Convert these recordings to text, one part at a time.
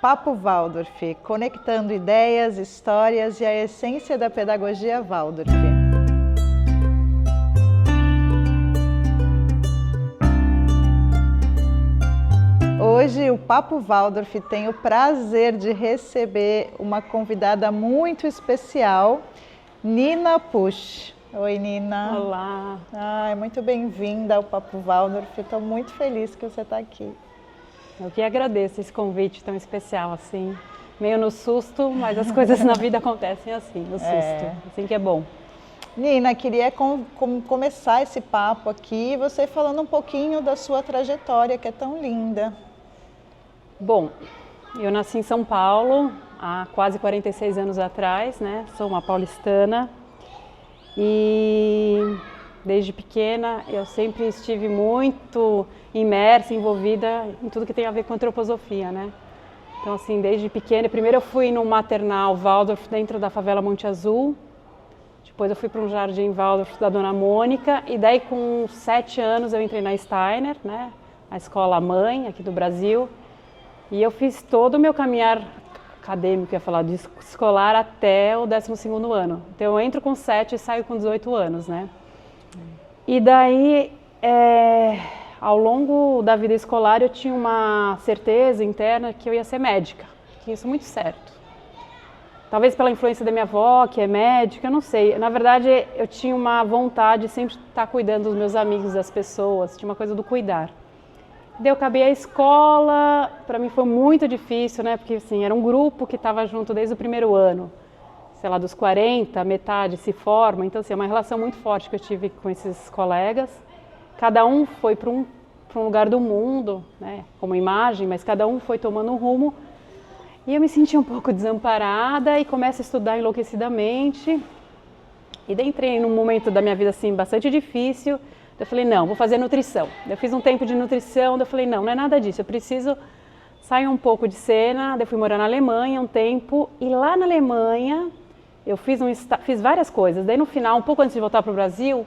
Papo Waldorf, conectando ideias, histórias e a essência da pedagogia Waldorf. Hoje o Papo Waldorf tem o prazer de receber uma convidada muito especial, Nina Pusch. Oi, Nina. Olá. Muito bem-vinda ao Papo Waldorf. Estou muito feliz que você está aqui. Eu que agradeço esse convite tão especial, assim, meio no susto, mas as coisas na vida acontecem assim, no susto, assim que é bom. Nina, queria começar esse papo aqui, você falando um pouquinho da sua trajetória, que é tão linda. Bom, eu nasci em São Paulo há quase 46 anos atrás, né? Sou uma paulistana e desde pequena eu sempre estive muito imersa, envolvida em tudo que tem a ver com antroposofia, né? Então, assim, desde pequena, primeiro eu fui no maternal Waldorf dentro da favela Monte Azul, depois eu fui para um jardim Waldorf da Dona Mônica e daí com 7 anos eu entrei na Steiner, né? A escola mãe aqui do Brasil, e eu fiz todo o meu caminhar acadêmico, ia falar, de escolar até o 12º ano. Então eu entro com 7 e saio com 18 anos, né? E daí, ao longo da vida escolar, eu tinha uma certeza interna que eu ia ser médica, que isso é muito certo. Talvez pela influência da minha avó, que é médica, eu não sei. Na verdade, eu tinha uma vontade de sempre estar cuidando dos meus amigos, das pessoas, tinha uma coisa do cuidar. Daí eu acabei a escola, para mim foi muito difícil, né? Porque assim, era um grupo que estava junto desde o primeiro ano. Sei lá, dos 40, metade se forma, então assim, é uma relação muito forte que eu tive com esses colegas. Cada um foi para um lugar do mundo, né, como imagem, mas cada um foi tomando um rumo. E eu me senti um pouco desamparada e começo a estudar enlouquecidamente. E daí entrei num momento da minha vida assim, bastante difícil. Eu falei, não, vou fazer nutrição. Eu fiz um tempo de nutrição, eu falei, não é nada disso, eu preciso sair um pouco de cena. Daí fui morar na Alemanha um tempo e lá na Alemanha eu fiz várias coisas. Daí no final, um pouco antes de voltar para o Brasil,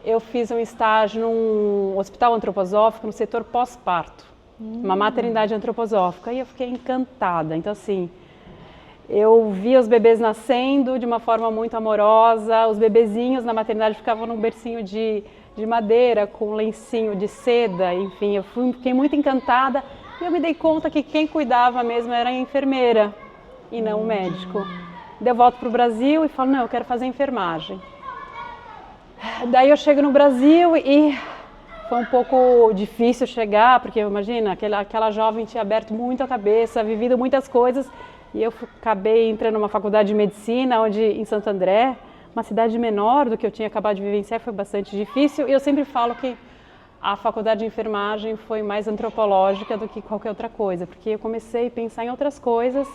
eu fiz um estágio num hospital antroposófico no setor pós-parto, uma maternidade antroposófica, e eu fiquei encantada. Então assim, eu via os bebês nascendo de uma forma muito amorosa, os bebezinhos na maternidade ficavam num bercinho de madeira com um lencinho de seda, enfim, eu fiquei muito encantada e eu me dei conta que quem cuidava mesmo era a enfermeira e não o médico. Daí eu volto para o Brasil e falo, não, eu quero fazer enfermagem. Daí eu chego no Brasil e foi um pouco difícil chegar, porque imagina, aquela jovem tinha aberto muito a cabeça, vivido muitas coisas, e eu acabei entrando numa faculdade de medicina, em Santo André, uma cidade menor do que eu tinha acabado de vivenciar, foi bastante difícil, e eu sempre falo que a faculdade de enfermagem foi mais antropológica do que qualquer outra coisa, porque eu comecei a pensar em outras coisas.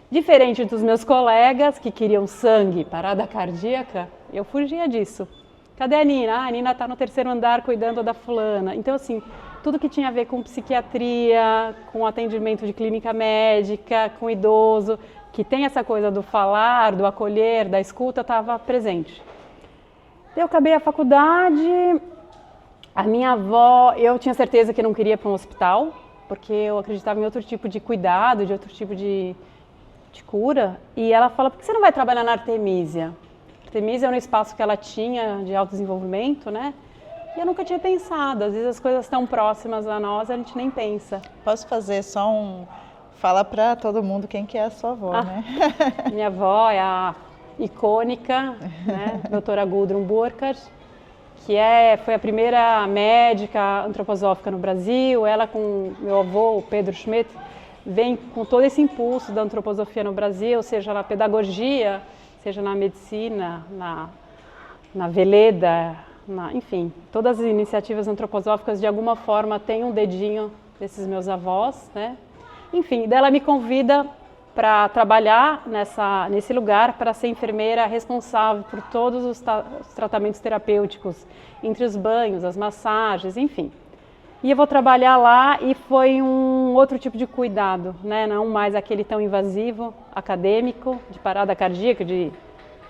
Diferente dos meus colegas que queriam sangue, parada cardíaca, eu fugia disso. Cadê a Nina? Ah, a Nina está no 3º andar cuidando da fulana. Então, assim, tudo que tinha a ver com psiquiatria, com atendimento de clínica médica, com idoso, que tem essa coisa do falar, do acolher, da escuta, estava presente. Eu acabei a faculdade, a minha avó, eu tinha certeza que não queria ir para um hospital, porque eu acreditava em outro tipo de cuidado, de outro tipo de cura, e ela fala, por que você não vai trabalhar na Artemisia? Artemisia é um espaço que ela tinha de autodesenvolvimento, né? E eu nunca tinha pensado, às vezes as coisas estão próximas a nós, a gente nem pensa. Posso fazer só Fala para todo mundo quem que é a sua avó, né? Minha avó é a icônica, né? Doutora Gudrun Burkhardt, que foi a primeira médica antroposófica no Brasil. Ela com meu avô, o Pedro Schmidt, vem com todo esse impulso da antroposofia no Brasil, seja na pedagogia, seja na medicina, na Veleda, enfim, todas as iniciativas antroposóficas de alguma forma têm um dedinho desses meus avós, né? Enfim, daí ela me convida para trabalhar nesse lugar, para ser enfermeira responsável por todos os tratamentos terapêuticos, entre os banhos, as massagens, enfim. E eu vou trabalhar lá e foi um outro tipo de cuidado, né? Não mais aquele tão invasivo, acadêmico, de parada cardíaca, de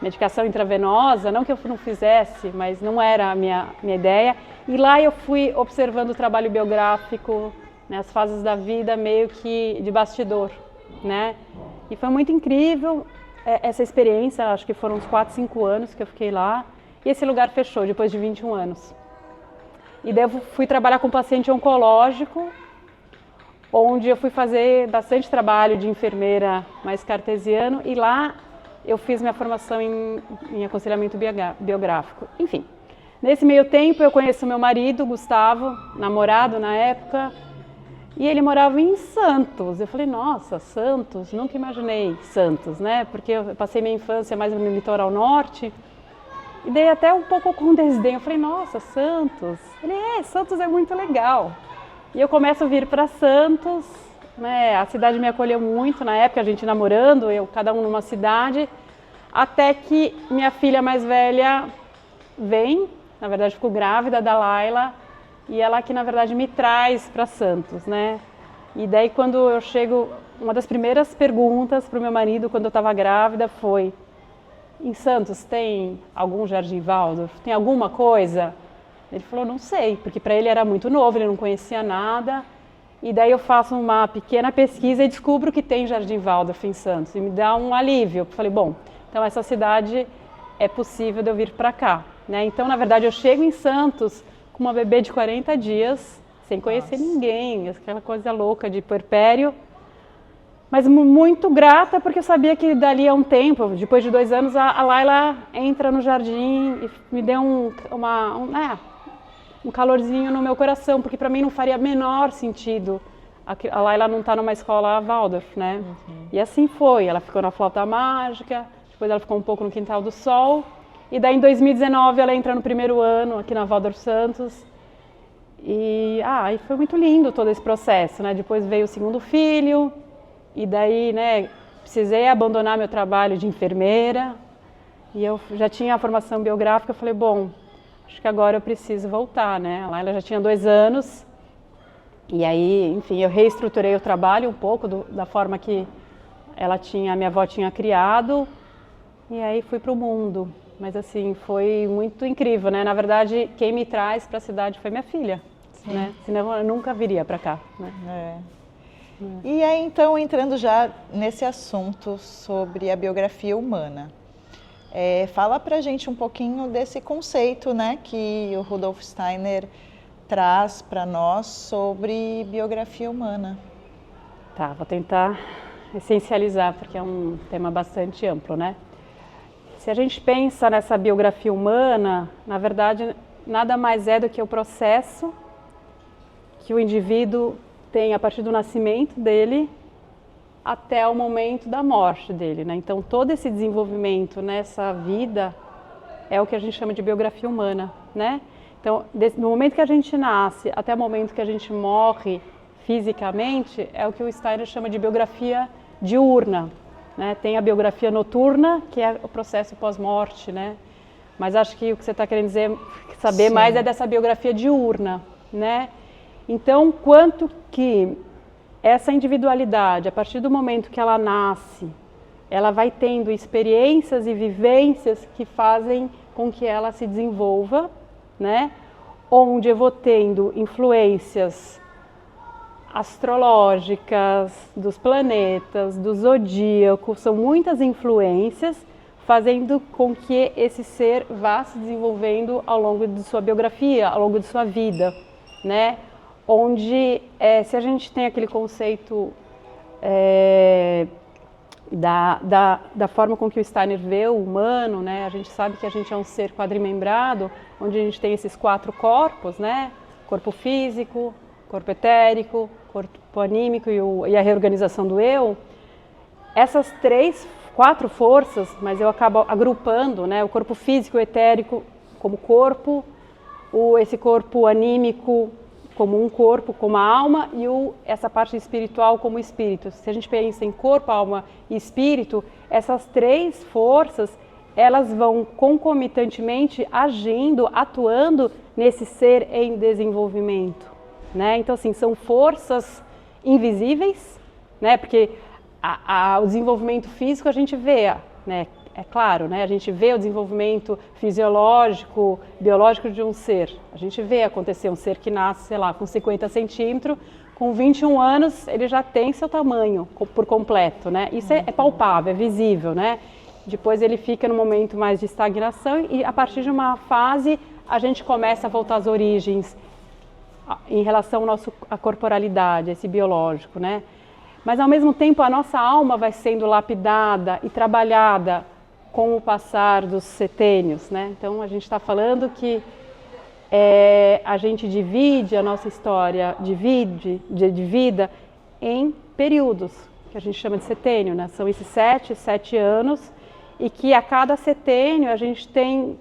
medicação intravenosa, não que eu não fizesse, mas não era a minha ideia. E lá eu fui observando o trabalho biográfico, né, as fases da vida meio que de bastidor, né? E foi muito incrível essa experiência, acho que foram uns 4, 5 anos que eu fiquei lá, e esse lugar fechou depois de 21 anos. E daí eu fui trabalhar com paciente oncológico, onde eu fui fazer bastante trabalho de enfermeira mais cartesiano, e lá eu fiz minha formação em aconselhamento biográfico. Enfim, nesse meio tempo eu conheci o meu marido, Gustavo, namorado na época, e ele morava em Santos. Eu falei, nossa, Santos, nunca imaginei Santos, né? Porque eu passei minha infância mais no litoral norte, e dei até um pouco com desdém. Eu falei, nossa, Santos. Ele, Santos é muito legal. E eu começo a vir para Santos, né? A cidade me acolheu muito, na época a gente namorando, cada um numa cidade, até que minha filha mais velha vem, na verdade ficou grávida da Laila, e ela que na verdade me traz para Santos, né? E daí quando eu chego, uma das primeiras perguntas para o meu marido quando eu estava grávida foi: em Santos tem algum Jardim Waldorf? Tem alguma coisa? Ele falou, não sei, porque para ele era muito novo, ele não conhecia nada. E daí eu faço uma pequena pesquisa e descubro que tem Jardim Waldorf em Santos. E me dá um alívio. Eu falei, bom, então essa cidade é possível de eu vir para cá, né? Então, na verdade, eu chego em Santos com uma bebê de 40 dias, sem conhecer ninguém, aquela coisa louca de puerpério. Mas muito grata, porque eu sabia que dali a um tempo, depois de 2 anos, a Laila entra no jardim e me deu um calorzinho no meu coração, porque para mim não faria menor sentido a Laila não estar numa escola Waldorf, né? Uhum. E assim foi, ela ficou na flauta mágica, depois ela ficou um pouco no Quintal do Sol, e daí em 2019 ela entra no 1º ano aqui na Waldorf Santos. E foi muito lindo todo esse processo, né? Depois veio o 2º filho, e daí, né, precisei abandonar meu trabalho de enfermeira, e eu já tinha a formação biográfica. Eu falei, bom, acho que agora eu preciso voltar, né? A Laila já tinha 2 anos, e aí, enfim, eu reestruturei o trabalho um pouco da forma que a minha avó tinha criado, e aí fui para o mundo. Mas assim, foi muito incrível, né? Na verdade, quem me traz para a cidade foi minha filha, né? Senão eu nunca viria para cá, né? E aí, então, entrando já nesse assunto sobre a biografia humana, fala pra gente um pouquinho desse conceito, né, que o Rudolf Steiner traz para nós sobre biografia humana. Tá, vou tentar essencializar, porque é um tema bastante amplo, né? Se a gente pensa nessa biografia humana, na verdade, nada mais é do que o processo que o indivíduo tem a partir do nascimento dele até o momento da morte dele, né? Então, todo esse desenvolvimento nessa vida é o que a gente chama de biografia humana, né? Então, no momento que a gente nasce até o momento que a gente morre fisicamente, é o que o Steiner chama de biografia diurna, né? Tem a biografia noturna, que é o processo pós-morte, né? Mas acho que o que você está querendo saber Sim. mais é dessa biografia diurna, né? Então, quanto que essa individualidade, a partir do momento que ela nasce, ela vai tendo experiências e vivências que fazem com que ela se desenvolva, né? Onde eu vou tendo influências astrológicas, dos planetas, do zodíaco, são muitas influências fazendo com que esse ser vá se desenvolvendo ao longo de sua biografia, ao longo de sua vida, né? Onde, se a gente tem aquele conceito da forma com que o Steiner vê o humano, né? A gente sabe que a gente é um ser quadrimembrado, onde a gente tem esses 4 corpos, né? Corpo físico, corpo etérico, corpo anímico e a reorganização do eu. Essas 4 forças, mas eu acabo agrupando, né? O corpo físico, o etérico como corpo, esse corpo anímico como um corpo, como a alma, e essa parte espiritual como espírito. Se a gente pensa em corpo, alma e espírito, essas 3 forças, elas vão concomitantemente agindo, atuando nesse ser em desenvolvimento, né? Então, assim, são forças invisíveis, né? Porque o desenvolvimento físico a gente vê, né? É claro, né? A gente vê o desenvolvimento fisiológico, biológico de um ser. A gente vê acontecer um ser que nasce, sei lá, com 50 centímetros, com 21 anos ele já tem seu tamanho por completo, né? Isso é palpável, é visível, né? Depois ele fica no momento mais de estagnação e a partir de uma fase a gente começa a voltar às origens em relação à corporalidade, esse biológico, né? Mas ao mesmo tempo a nossa alma vai sendo lapidada e trabalhada com o passar dos setênios, né? Então a gente está falando que a gente divide a nossa história de vida em períodos, que a gente chama de setênio, né? São esses 7 anos, e que a cada setênio a gente tem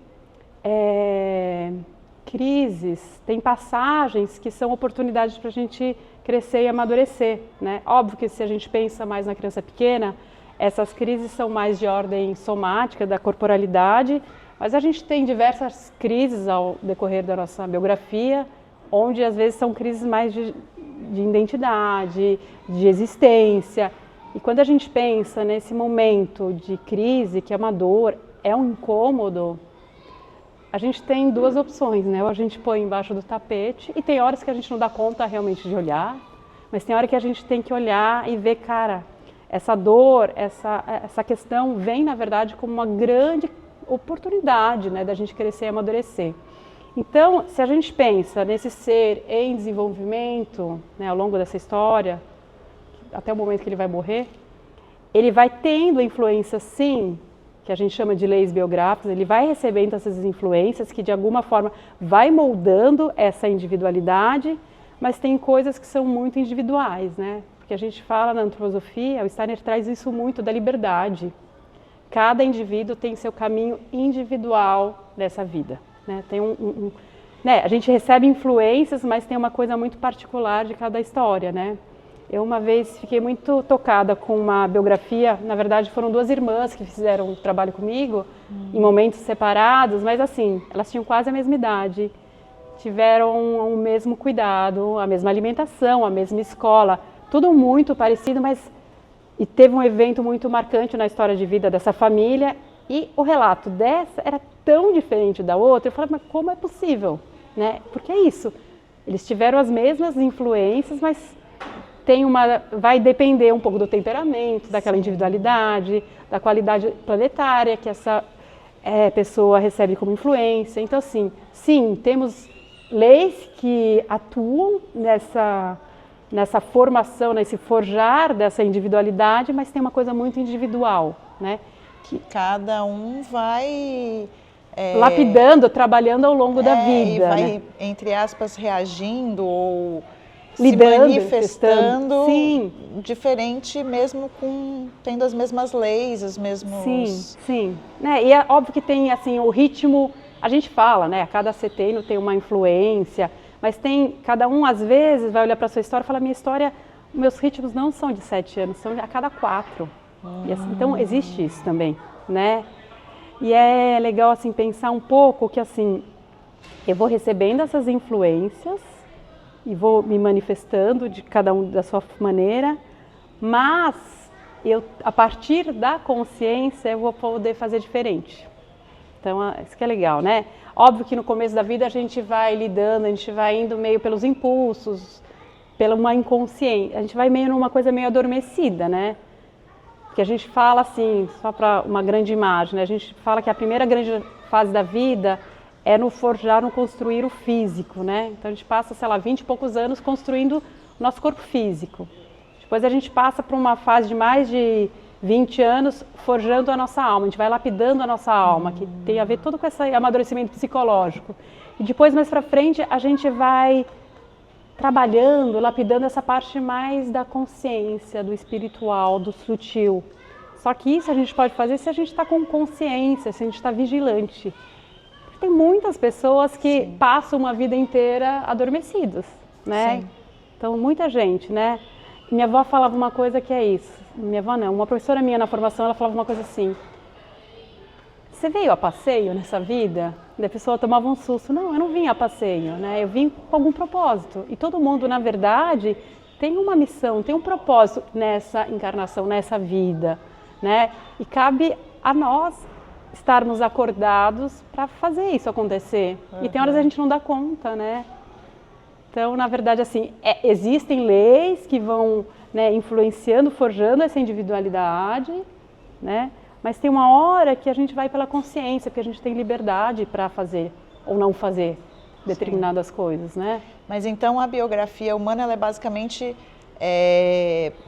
crises, tem passagens que são oportunidades para a gente crescer e amadurecer, né? Óbvio que se a gente pensa mais na criança pequena, essas crises são mais de ordem somática, da corporalidade, mas a gente tem diversas crises ao decorrer da nossa biografia, onde às vezes são crises mais de identidade, de existência. E quando a gente pensa nesse momento de crise, que é uma dor, é um incômodo, a gente tem duas opções, né? Ou a gente põe embaixo do tapete, e tem horas que a gente não dá conta realmente de olhar, mas tem hora que a gente tem que olhar e ver, cara, essa dor, essa questão vem, na verdade, como uma grande oportunidade, né, da gente crescer e amadurecer. Então, se a gente pensa nesse ser em desenvolvimento, né, ao longo dessa história, até o momento que ele vai morrer, ele vai tendo influências, sim, que a gente chama de leis biográficas, ele vai recebendo essas influências que de alguma forma vai moldando essa individualidade, mas tem coisas que são muito individuais, né? Porque a gente fala na antroposofia, o Steiner traz isso muito da liberdade. Cada indivíduo tem seu caminho individual nessa vida, né? Tem né? A gente recebe influências, mas tem uma coisa muito particular de cada história, né? Eu uma vez fiquei muito tocada com uma biografia, na verdade foram duas irmãs que fizeram um trabalho comigo, em momentos separados, mas assim, elas tinham quase a mesma idade, tiveram o mesmo cuidado, a mesma alimentação, a mesma escola, tudo muito parecido, mas e teve um evento muito marcante na história de vida dessa família, e o relato dessa era tão diferente da outra, eu falei, mas como é possível, né? Porque é isso, eles tiveram as mesmas influências, mas vai depender um pouco do temperamento, daquela individualidade, da qualidade planetária que essa pessoa recebe como influência. Então, assim, sim, temos leis que atuam nessa formação, nesse forjar dessa individualidade, mas tem uma coisa muito individual, né? Que cada um vai lapidando, trabalhando ao longo da vida. E vai, né? Entre aspas, reagindo ou lidando, se manifestando sim. diferente, mesmo tendo as mesmas leis, os mesmos... Sim. Né? E é óbvio que tem assim, o ritmo, a gente fala, né? Cada setênio tem uma influência, mas cada um às vezes vai olhar para a sua história e falar, minha história, meus ritmos não são de 7 anos, são a cada 4. E assim, então existe isso também, né? E é legal assim pensar um pouco que assim, eu vou recebendo essas influências e vou me manifestando de cada um da sua maneira, mas a partir da consciência eu vou poder fazer diferente. Então isso que é legal, né? Óbvio que no começo da vida a gente vai lidando, a gente vai indo meio pelos impulsos, pela uma inconsciência, a gente vai meio numa coisa meio adormecida, né? Porque a gente fala assim, só para uma grande imagem, né? A gente fala que a primeira grande fase da vida é no forjar, no construir o físico, né? Então a gente passa, sei lá, 20 e poucos anos construindo o nosso corpo físico. Depois a gente passa para uma fase de mais de 20 anos forjando a nossa alma, a gente vai lapidando a nossa alma, que tem a ver todo com esse amadurecimento psicológico. E depois, mais para frente, a gente vai trabalhando, lapidando essa parte mais da consciência, do espiritual, do sutil. Só que isso a gente pode fazer se a gente está com consciência, se a gente está vigilante. Tem muitas pessoas que passam uma vida inteira adormecidas, né? Sim. Então, muita gente, né? Minha avó falava uma coisa que é isso. Minha avó não, uma professora minha na formação, ela falava uma coisa assim. Você veio a passeio nessa vida? E a pessoa tomava um susto. Não, eu não vim a passeio, né? Eu vim com algum propósito. E todo mundo, na verdade, tem uma missão, tem um propósito nessa encarnação, nessa vida, né? E cabe a nós estarmos acordados para fazer isso acontecer. E tem horas a gente não dá conta, né? Então, na verdade, assim, existem leis que vão, né, influenciando, forjando essa individualidade, né? Mas tem uma hora que a gente vai pela consciência, porque a gente tem liberdade para fazer ou não fazer determinadas coisas, né? Mas então a biografia humana ela é basicamente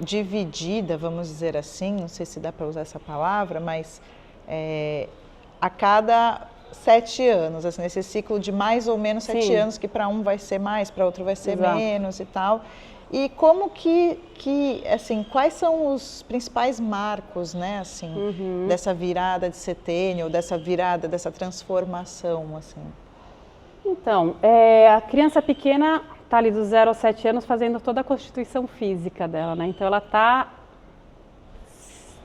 dividida, vamos dizer assim, não sei se dá para usar essa palavra, mas a cada 7 anos, assim, nesse ciclo de mais ou menos 7 anos, que para um vai ser mais, para outro vai ser menos e tal. E como que assim, quais são os principais marcos, né, assim, dessa virada de setênio, dessa transformação, assim? Então, a criança pequena está ali dos 0 aos 7 anos fazendo toda a constituição física dela, né? Então ela está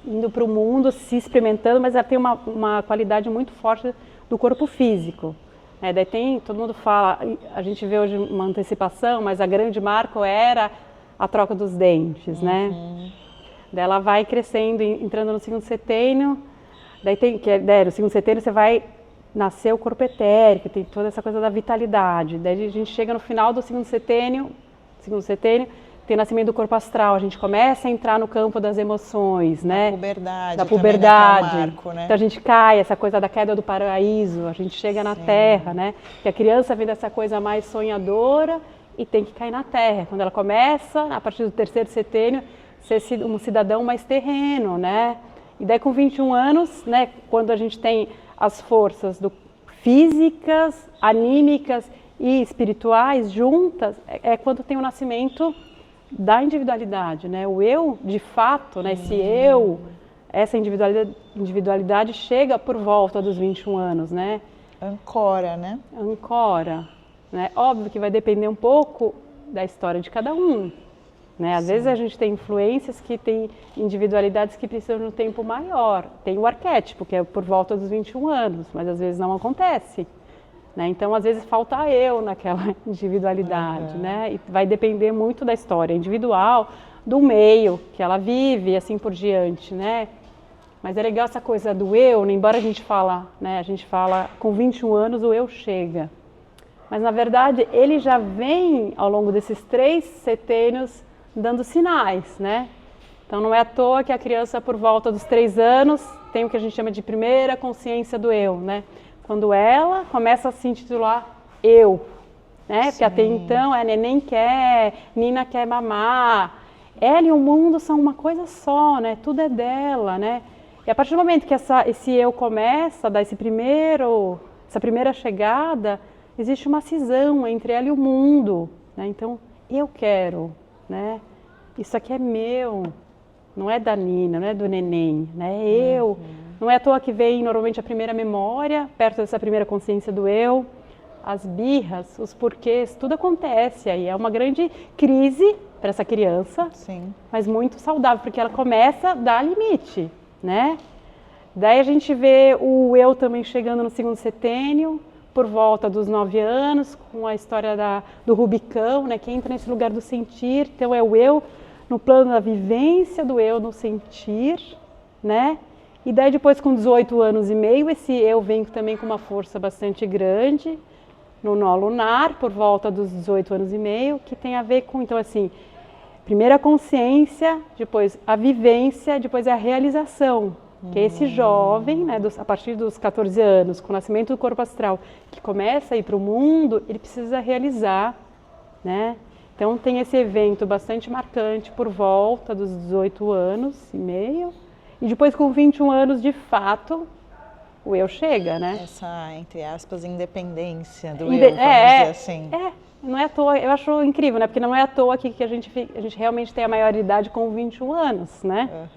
indo para o mundo, se experimentando, mas ela tem uma qualidade muito forte do corpo físico. Daí todo mundo fala, a gente vê hoje uma antecipação, mas a grande marco era a troca dos dentes, né? Daí ela vai crescendo, entrando no segundo setênio, no segundo setênio você vai nascer o corpo etérico, tem toda essa coisa da vitalidade. Daí a gente chega no final do segundo setênio, tem o nascimento do corpo astral, a gente começa a entrar no campo das emoções, né? Da puberdade. Marco, né? Então a gente cai, essa coisa da queda do paraíso, a gente chega na Terra, né? Que a criança vem dessa coisa mais sonhadora e tem que cair na Terra. Quando ela começa, a partir do terceiro setênio, ser um cidadão mais terreno, né? E daí com 21 anos, né? Quando a gente tem as forças físicas, anímicas e espirituais juntas, é quando tem o nascimento da individualidade, né? O eu, de fato, né? Essa individualidade chega por volta dos 21 anos, né? Ancora, né? Ancora, né? Óbvio que vai depender um pouco da história de cada um, né? Às vezes a gente tem influências que tem individualidades que precisam de um tempo maior. Tem o arquétipo, que é por volta dos 21 anos, mas às vezes não acontece. Né? Então, às vezes, falta eu naquela individualidade, né? E vai depender muito da história individual, do meio que ela vive e assim por diante, né? Mas é legal essa coisa do eu, né? Embora a gente fala com 21 anos o eu chega. Mas, na verdade, ele já vem, ao longo desses 3 setênios, dando sinais, né? Então, não é à toa que a criança, por volta dos 3 anos, tem o que a gente chama de primeira consciência do eu, né? Quando ela começa a se intitular eu, né? Porque até então neném quer, Nina quer mamar. Ela e o mundo são uma coisa só, né? Tudo é dela, né? E a partir do momento que esse eu começa a dar essa primeira chegada, existe uma cisão entre ela e o mundo, né? Então, eu quero, né? Isso aqui é meu, não é da Nina, não é do neném, né? É eu. Não é à toa que vem normalmente a primeira memória, perto dessa primeira consciência do eu, as birras, os porquês, tudo acontece aí. É uma grande crise para essa criança, mas muito saudável, porque ela começa a dar limite, né? Daí a gente vê o eu também chegando no segundo setênio, por volta dos 9 anos, com a história do Rubicão, né? Que entra nesse lugar do sentir. Então é o eu no plano da vivência do eu no sentir, né? E daí depois com 18 anos e meio, esse eu vem também com uma força bastante grande no nó lunar, por volta dos 18 anos e meio, que tem a ver com, então assim, primeiro a consciência, depois a vivência, depois a realização. Que é esse jovem, né, a partir dos 14 anos, com o nascimento do corpo astral, que começa a ir para o mundo, ele precisa realizar, né? Então tem esse evento bastante marcante por volta dos 18 anos e meio, e depois com 21 anos, de fato, o eu chega, né? Essa, entre aspas, independência do eu, vamos dizer assim. Não é à toa, eu acho incrível, né? Porque não é à toa que a gente realmente tem a maioridade com 21 anos, né?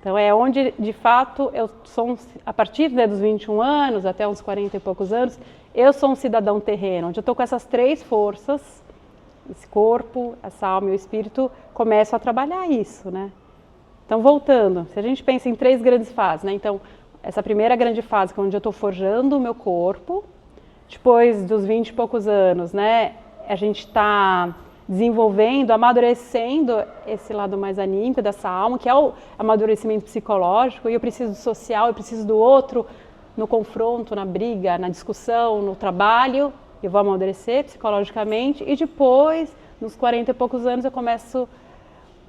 Então é onde, de fato, eu sou, a partir dos 21 anos, até uns 40 e poucos anos, eu sou um cidadão terreno, onde eu estou com essas 3 forças, esse corpo, essa alma e o espírito, começam a trabalhar isso, né? Então, voltando, se a gente pensa em 3 grandes fases, né? Então, essa primeira grande fase, que é onde eu estou forjando o meu corpo, depois dos 20 e poucos anos, né? A gente está desenvolvendo, amadurecendo esse lado mais anímico dessa alma, que é o amadurecimento psicológico, e eu preciso do social, eu preciso do outro no confronto, na briga, na discussão, no trabalho, eu vou amadurecer psicologicamente e depois, nos 40 e poucos anos,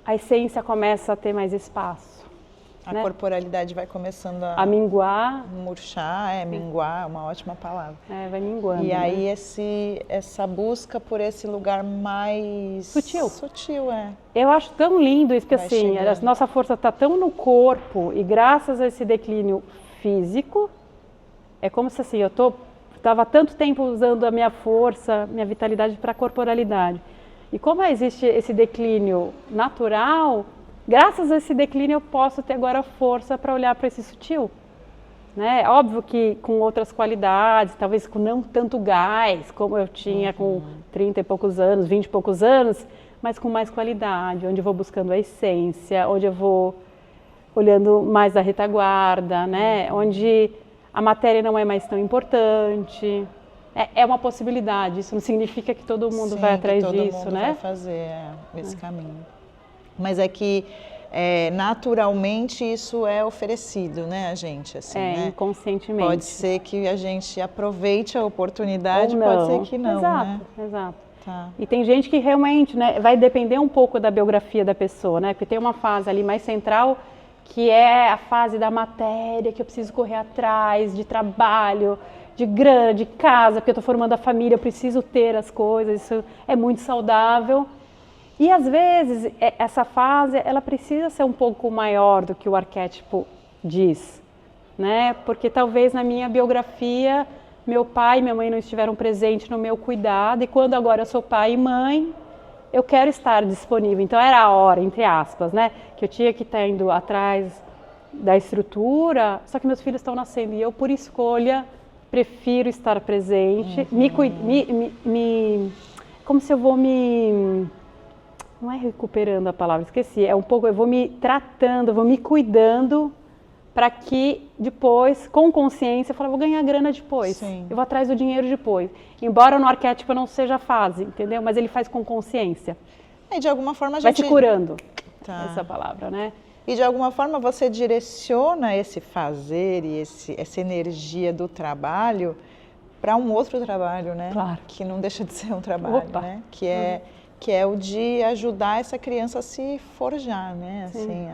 a essência começa a ter mais espaço. A corporalidade vai começando a minguar. Murchar, minguar, é uma ótima palavra. Vai minguando. E aí essa busca por esse lugar mais sutil, Eu acho tão lindo isso, porque assim, a nossa força está tão no corpo e graças a esse declínio físico, é como se assim, eu estava tanto tempo usando a minha força, minha vitalidade para a corporalidade. E como existe esse declínio natural, graças a esse declínio eu posso ter agora força para olhar para esse sutil. Né? Óbvio que com outras qualidades, talvez com não tanto gás, como eu tinha com 30 e poucos anos, 20 e poucos anos, mas com mais qualidade, onde eu vou buscando a essência, onde eu vou olhando mais a retaguarda, né? Onde a matéria não é mais tão importante. É uma possibilidade, isso não significa que todo mundo vai atrás disso, né? Todo mundo vai fazer esse caminho. Mas é que naturalmente isso é oferecido, né, a gente, assim, né? Inconscientemente. Pode ser que a gente aproveite a oportunidade, ou não. Pode ser que não, Exato. Tá. E tem gente que realmente, né, vai depender um pouco da biografia da pessoa, né? Porque tem uma fase ali mais central que é a fase da matéria, que eu preciso correr atrás, de trabalho, de grana, de casa, porque eu estou formando a família, eu preciso ter as coisas, isso é muito saudável. E às vezes essa fase ela precisa ser um pouco maior do que o arquétipo diz, né? Porque talvez na minha biografia meu pai e minha mãe não estiveram presentes no meu cuidado e quando agora eu sou pai e mãe, eu quero estar disponível. Então era a hora, entre aspas, né? Que eu tinha que estar indo atrás da estrutura, só que meus filhos estão nascendo e eu por escolha prefiro estar presente, como se eu vou não é recuperando a palavra, esqueci, é um pouco, eu vou me tratando, vou me cuidando para que depois, com consciência, eu falo, eu vou ganhar grana depois, Sim. Eu vou atrás do dinheiro depois. Embora no arquétipo não seja fase, entendeu? Mas ele faz com consciência. E de alguma forma a vai gente... te curando, essa palavra, né? E de alguma forma você direciona esse fazer e essa energia do trabalho para um outro trabalho, né? Claro. Que não deixa de ser um trabalho, né? Que é o de ajudar essa criança a se forjar, né? Assim,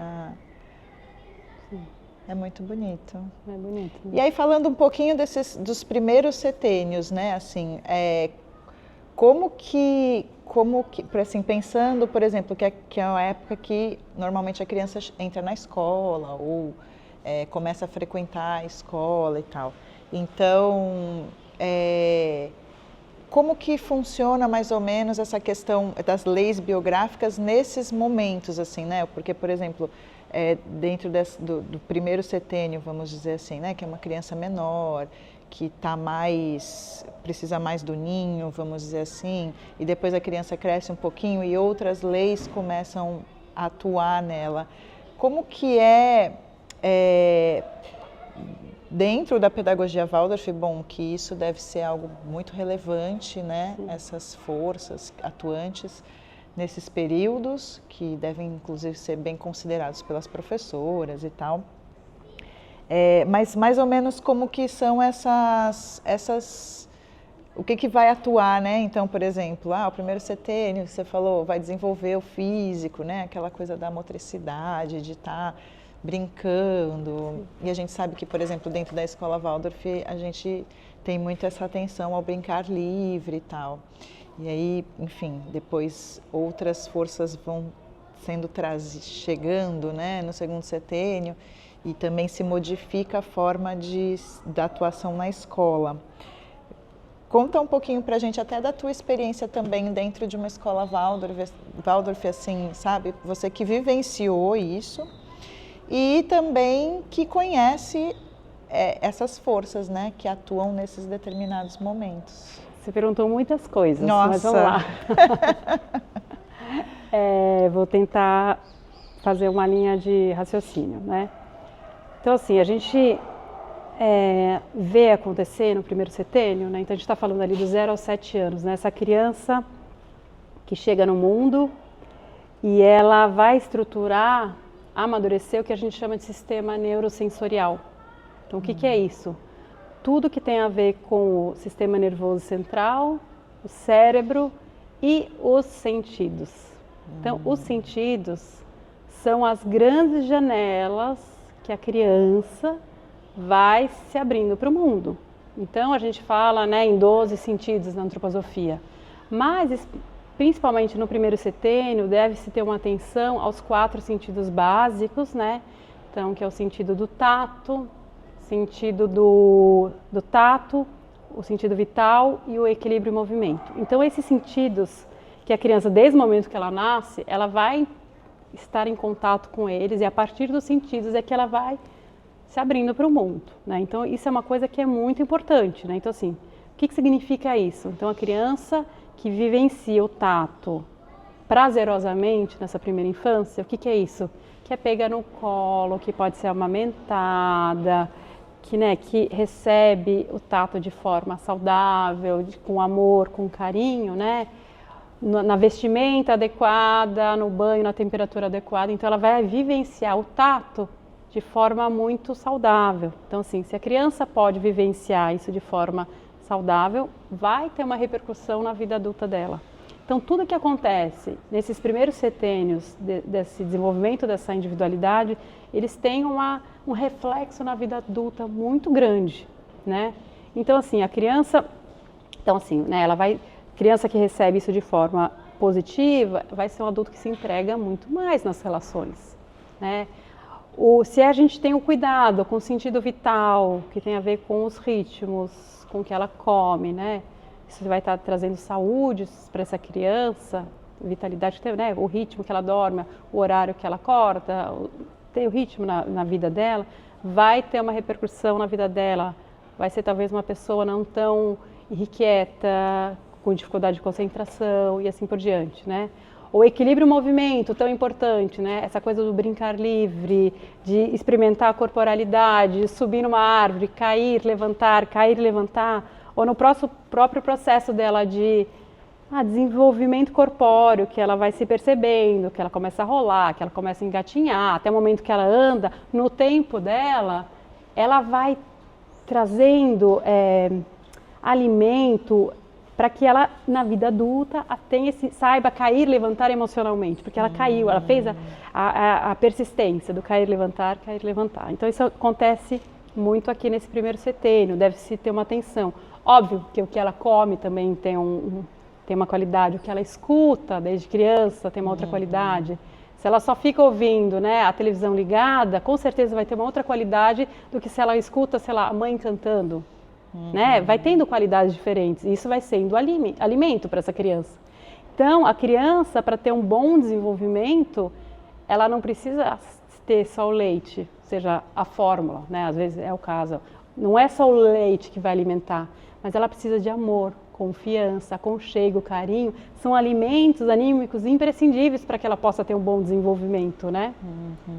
é muito bonito. É bonito. Né? E aí falando um pouquinho dos primeiros setênios, né? Assim, como que assim, pensando, por exemplo, que é uma época que normalmente a criança entra na escola ou começa a frequentar a escola e tal. Então, como que funciona mais ou menos essa questão das leis biográficas nesses momentos, assim, né? Porque, por exemplo, dentro do primeiro setênio, vamos dizer assim, né? Que é uma criança menor, que precisa mais do ninho, vamos dizer assim, e depois a criança cresce um pouquinho e outras leis começam a atuar nela. Como que dentro da pedagogia Waldorf, bom, que isso deve ser algo muito relevante, né? Sim. Essas forças atuantes nesses períodos, que devem inclusive ser bem considerados pelas professoras e tal. Mas mais ou menos como que são o que vai atuar, né? Então, por exemplo, o primeiro setênio, você falou, vai desenvolver o físico, né? Aquela coisa da motricidade, de estar brincando. E a gente sabe que, por exemplo, dentro da escola Waldorf, a gente tem muito essa atenção ao brincar livre e tal. E aí, enfim, depois outras forças vão chegando, né? No segundo setênio. E também se modifica a forma da atuação na escola. Conta um pouquinho pra gente até da tua experiência também dentro de uma escola Waldorf, assim, sabe? Você que vivenciou isso e também que conhece essas forças, né? Que atuam nesses determinados momentos. Você perguntou muitas coisas, Nossa. Mas vamos lá. Vou tentar fazer uma linha de raciocínio, né? Então, assim, a gente vê acontecer no primeiro setênio, né? Então a gente está falando ali dos 0 aos 7 anos, né? Essa criança que chega no mundo e ela vai estruturar, amadurecer o que a gente chama de sistema neurosensorial. Então, o que é isso? tudo que tem a ver com o sistema nervoso central, o cérebro e os sentidos. Então, os sentidos são as grandes janelas que a criança vai se abrindo para o mundo. Então, a gente fala, né, em 12 sentidos na antroposofia, mas principalmente no primeiro setênio deve-se ter uma atenção aos 4 sentidos básicos, né? Então, que é o sentido do tato, sentido do tato, o sentido vital e o equilíbrio e movimento. Então, esses sentidos que a criança, desde o momento que ela nasce, ela vai estar em contato com eles, e a partir dos sentidos é que ela vai se abrindo para o mundo, né? Então, isso é uma coisa que é muito importante, né? Então, assim, o que significa isso? Então, a criança que vivencia o tato prazerosamente nessa primeira infância, o que é isso? Que é pega no colo, que pode ser amamentada, que, né, que recebe o tato de forma saudável, com amor, com carinho, né? Na vestimenta adequada, no banho, na temperatura adequada. Então, ela vai vivenciar o tato de forma muito saudável. Então, assim, se a criança pode vivenciar isso de forma saudável, vai ter uma repercussão na vida adulta dela. Então, tudo que acontece nesses primeiros setênios desse desenvolvimento dessa individualidade, eles têm um reflexo na vida adulta muito grande, né? Então, assim, a criança, né, criança que recebe isso de forma positiva, vai ser um adulto que se entrega muito mais nas relações, né? Se a gente tem o cuidado com o sentido vital, que tem a ver com os ritmos, com o que ela come, né? Isso vai estar trazendo saúde para essa criança, vitalidade, né? O ritmo que ela dorme, o horário que ela acorda, tem o ritmo na vida dela, vai ter uma repercussão na vida dela. Vai ser talvez uma pessoa não tão irrequieta, com dificuldade de concentração e assim por diante, né? O equilíbrio e o movimento, tão importante, né? Essa coisa do brincar livre, de experimentar a corporalidade, de subir numa árvore, cair, levantar, ou no próprio processo dela de desenvolvimento corpóreo, que ela vai se percebendo, que ela começa a rolar, que ela começa a engatinhar, até o momento que ela anda, no tempo dela, ela vai trazendo alimento para que ela, na vida adulta, saiba cair, levantar emocionalmente, porque ela caiu, ela fez a persistência do cair, levantar. Então, isso acontece muito aqui nesse primeiro setênio, deve-se ter uma atenção. Óbvio que o que ela come também tem uma qualidade, o que ela escuta desde criança tem uma outra qualidade. Se ela só fica ouvindo, né, a televisão ligada, com certeza vai ter uma outra qualidade do que se ela escuta, sei lá, a mãe cantando. Né? Vai tendo qualidades diferentes, e isso vai sendo alimento para essa criança. Então, a criança, para ter um bom desenvolvimento, ela não precisa ter só o leite, seja a fórmula, né? Às vezes é o caso. Não é só o leite que vai alimentar, mas ela precisa de amor, confiança, aconchego, carinho. São alimentos anímicos imprescindíveis para que ela possa ter um bom desenvolvimento, né?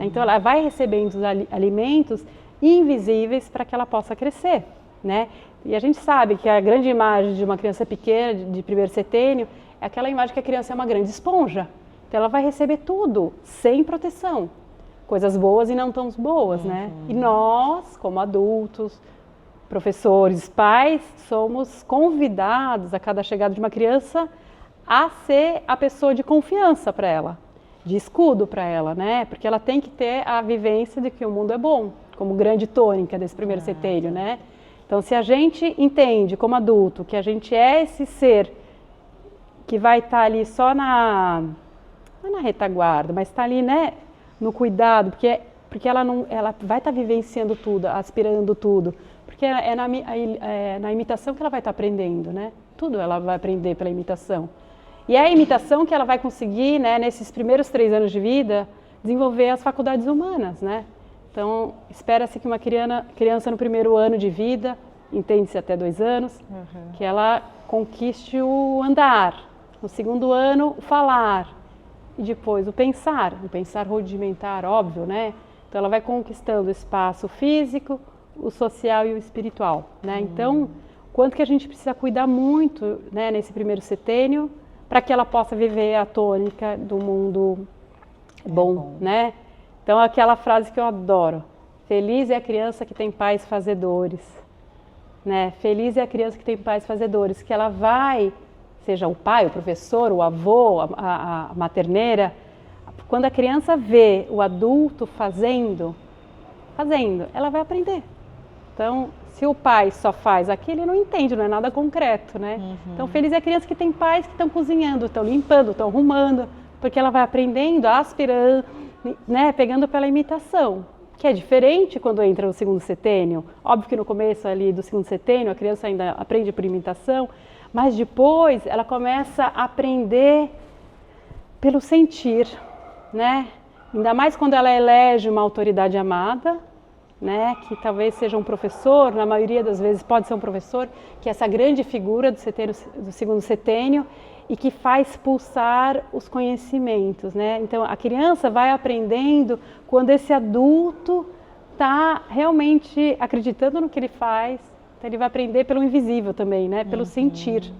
Então, ela vai recebendo os alimentos invisíveis para que ela possa crescer, né? E a gente sabe que a grande imagem de uma criança pequena, de primeiro setênio, é aquela imagem que a criança é uma grande esponja. Então, ela vai receber tudo, sem proteção. Coisas boas e não tão boas, né? E nós, como adultos, professores, pais, somos convidados a cada chegada de uma criança a ser a pessoa de confiança para ela, de escudo para ela, né? Porque ela tem que ter a vivência de que o mundo é bom, como grande tônica desse primeiro setênio, né? Então, se a gente entende como adulto que a gente é esse ser que vai estar ali só não na retaguarda, mas está ali, né, no cuidado, porque ela vai estar vivenciando tudo, aspirando tudo, porque é na imitação que ela vai estar aprendendo, né? Tudo ela vai aprender pela imitação. E é a imitação que ela vai conseguir, né, nesses primeiros 3 anos de vida, desenvolver as faculdades humanas, né? Então, espera-se que uma criança no primeiro ano de vida, entende-se até 2 anos, que ela conquiste o andar, no segundo ano o falar, e depois o pensar rudimentar, óbvio, né? Então, ela vai conquistando o espaço físico, o social e o espiritual, né? Então, quanto que a gente precisa cuidar muito, né, nesse primeiro setênio, para que ela possa viver a tônica do mundo bom, né? Então, aquela frase que eu adoro, feliz é a criança que tem pais fazedores, né? Feliz é a criança que tem pais fazedores, que ela vai, seja o pai, o professor, o avô, a materneira, quando a criança vê o adulto fazendo, ela vai aprender. Então, se o pai só faz aquilo, ele não entende, não é nada concreto, né? Então, feliz é a criança que tem pais que estão cozinhando, estão limpando, estão arrumando, porque ela vai aprendendo, aspirando, né? Pegando pela imitação, que é diferente quando entra no segundo setênio. Óbvio que no começo ali do segundo setênio, a criança ainda aprende por imitação, mas depois ela começa a aprender pelo sentir, né? Ainda mais quando ela elege uma autoridade amada, né? Que talvez seja um professor, na maioria das vezes pode ser um professor, que é essa grande figura do segundo setênio e que faz pulsar os conhecimentos, né? Então a criança vai aprendendo quando esse adulto está realmente acreditando no que ele faz, então ele vai aprender pelo invisível também, né? Pelo sentir.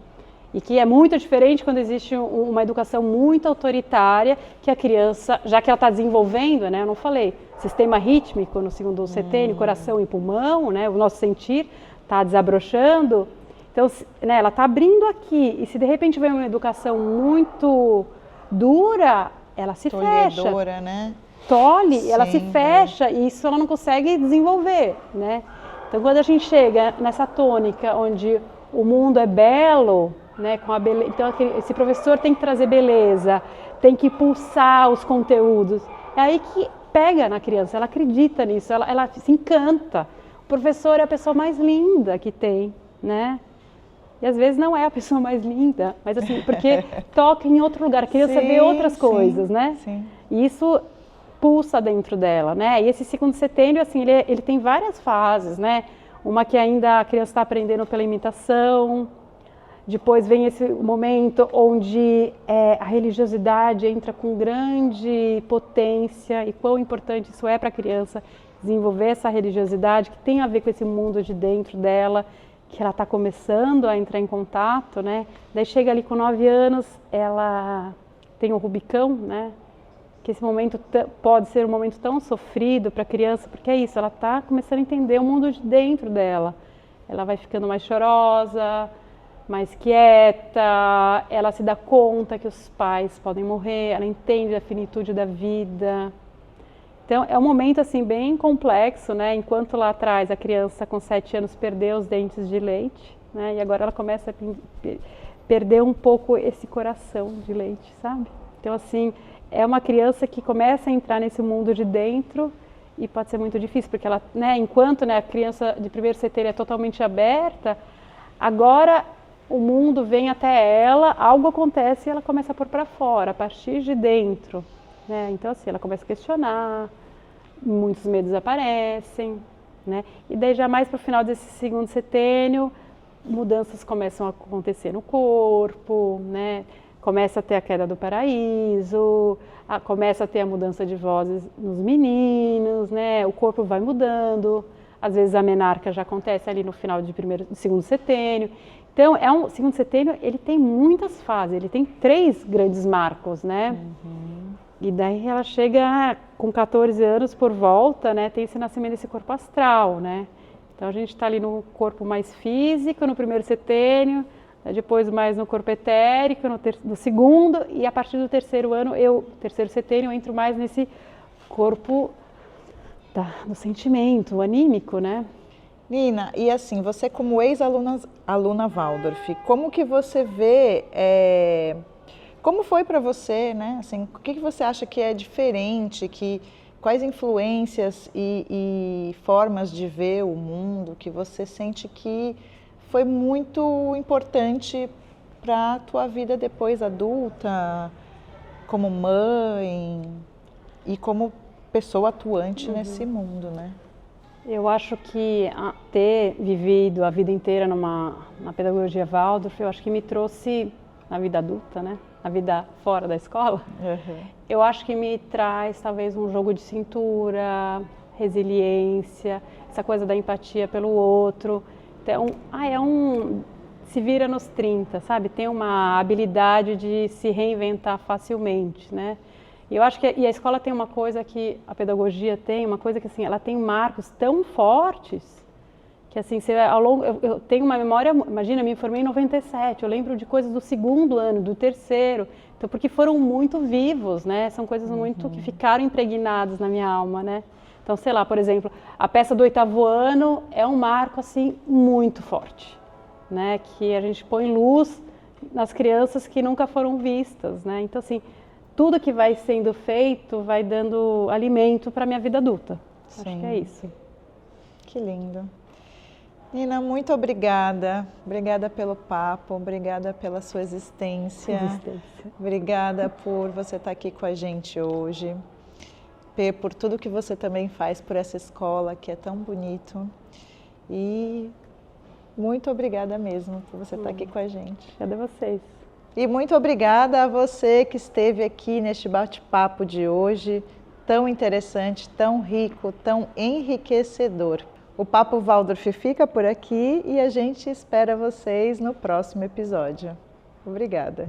E que é muito diferente quando existe uma educação muito autoritária, que a criança, já que ela está desenvolvendo, né, eu não falei, sistema rítmico no segundo setênio, coração e pulmão, né, o nosso sentir está desabrochando, então, né, ela está abrindo aqui, e se de repente vem uma educação muito dura, ela se fecha, né? tolhe, ela se fecha, e isso ela não consegue desenvolver, né? Então, quando a gente chega nessa tônica onde o mundo é belo, né, com a beleza. Então, esse professor tem que trazer beleza, tem que pulsar os conteúdos. É aí que pega na criança, ela acredita nisso, ela se encanta. O professor é a pessoa mais linda que tem, né? E às vezes não é a pessoa mais linda, mas assim, porque toca em outro lugar, a criança vê outras coisas, né? Sim. E isso pulsa dentro dela, né? E esse segundo setênio, assim, ele tem várias fases, né? Uma que ainda a criança está aprendendo pela imitação. Depois vem esse momento onde a religiosidade entra com grande potência e quão importante isso é para a criança desenvolver essa religiosidade que tem a ver com esse mundo de dentro dela, que ela está começando a entrar em contato, né? Daí chega ali com 9 anos, ela tem o Rubicão, né? Que esse momento pode ser um momento tão sofrido para a criança, porque é isso, ela está começando a entender o mundo de dentro dela. Ela vai ficando mais chorosa, mais quieta, ela se dá conta que os pais podem morrer, ela entende a finitude da vida. Então é um momento assim bem complexo, né? Enquanto lá atrás a criança com 7 anos perdeu os dentes de leite, né? E agora ela começa a perder um pouco esse coração de leite, sabe? Então assim, é uma criança que começa a entrar nesse mundo de dentro e pode ser muito difícil, porque ela, né, enquanto, né, a criança de primeiro setênio é totalmente aberta, agora o mundo vem até ela, algo acontece e ela começa a pôr para fora, a partir de dentro, né? Então assim, ela começa a questionar, muitos medos aparecem, né? E daí já mais para o final desse segundo setênio, mudanças começam a acontecer no corpo, né? Começa a ter a queda do paraíso, começa a ter a mudança de vozes nos meninos, né? O corpo vai mudando, às vezes a menarca já acontece ali no final de segundo setênio. Então, segundo setênio, ele tem muitas fases, ele tem 3 grandes marcos, né? E daí ela chega com 14 anos por volta, né? Tem esse nascimento desse corpo astral, né? Então a gente está ali no corpo mais físico, no primeiro setênio, depois mais no corpo etérico, no segundo, e a partir do terceiro ano, terceiro setênio, eu entro mais nesse corpo do sentimento, anímico, né? Nina, e assim, você como ex-aluna Waldorf, como que você vê, como foi para você, né? Assim, o que você acha que é diferente, quais influências e formas de ver o mundo que você sente que foi muito importante para a tua vida depois adulta, como mãe e como pessoa atuante nesse mundo, né? Eu acho que ter vivido a vida inteira na pedagogia Waldorf, eu acho que me trouxe na vida adulta, né? Na vida fora da escola. Eu acho que me traz talvez um jogo de cintura, resiliência, essa coisa da empatia pelo outro. Então, se vira nos 30, sabe? Tem uma habilidade de se reinventar facilmente, né? E eu acho que a escola tem uma coisa que a pedagogia tem, uma coisa que assim, ela tem marcos tão fortes que que assim, eu tenho uma memória, imagina, eu me formei em 97, eu lembro de coisas do segundo ano, do terceiro, então porque foram muito vivos, né? São coisas muito que ficaram impregnadas na minha alma, né? Então, sei lá, por exemplo, a peça do 8º ano é um marco assim muito forte, né? Que a gente põe luz nas crianças que nunca foram vistas, né? Então, assim, tudo que vai sendo feito vai dando alimento para a minha vida adulta. Sim. Acho que é isso. Que lindo. Nina, muito obrigada. Obrigada pelo papo, obrigada pela sua existência. Obrigada por você estar aqui com a gente hoje. Por tudo que você também faz por essa escola que é tão bonito. E muito obrigada mesmo por você estar aqui com a gente. Obrigada a vocês. E muito obrigada a você que esteve aqui neste bate-papo de hoje, tão interessante, tão rico, tão enriquecedor. O Papo Waldorf fica por aqui e a gente espera vocês no próximo episódio. Obrigada.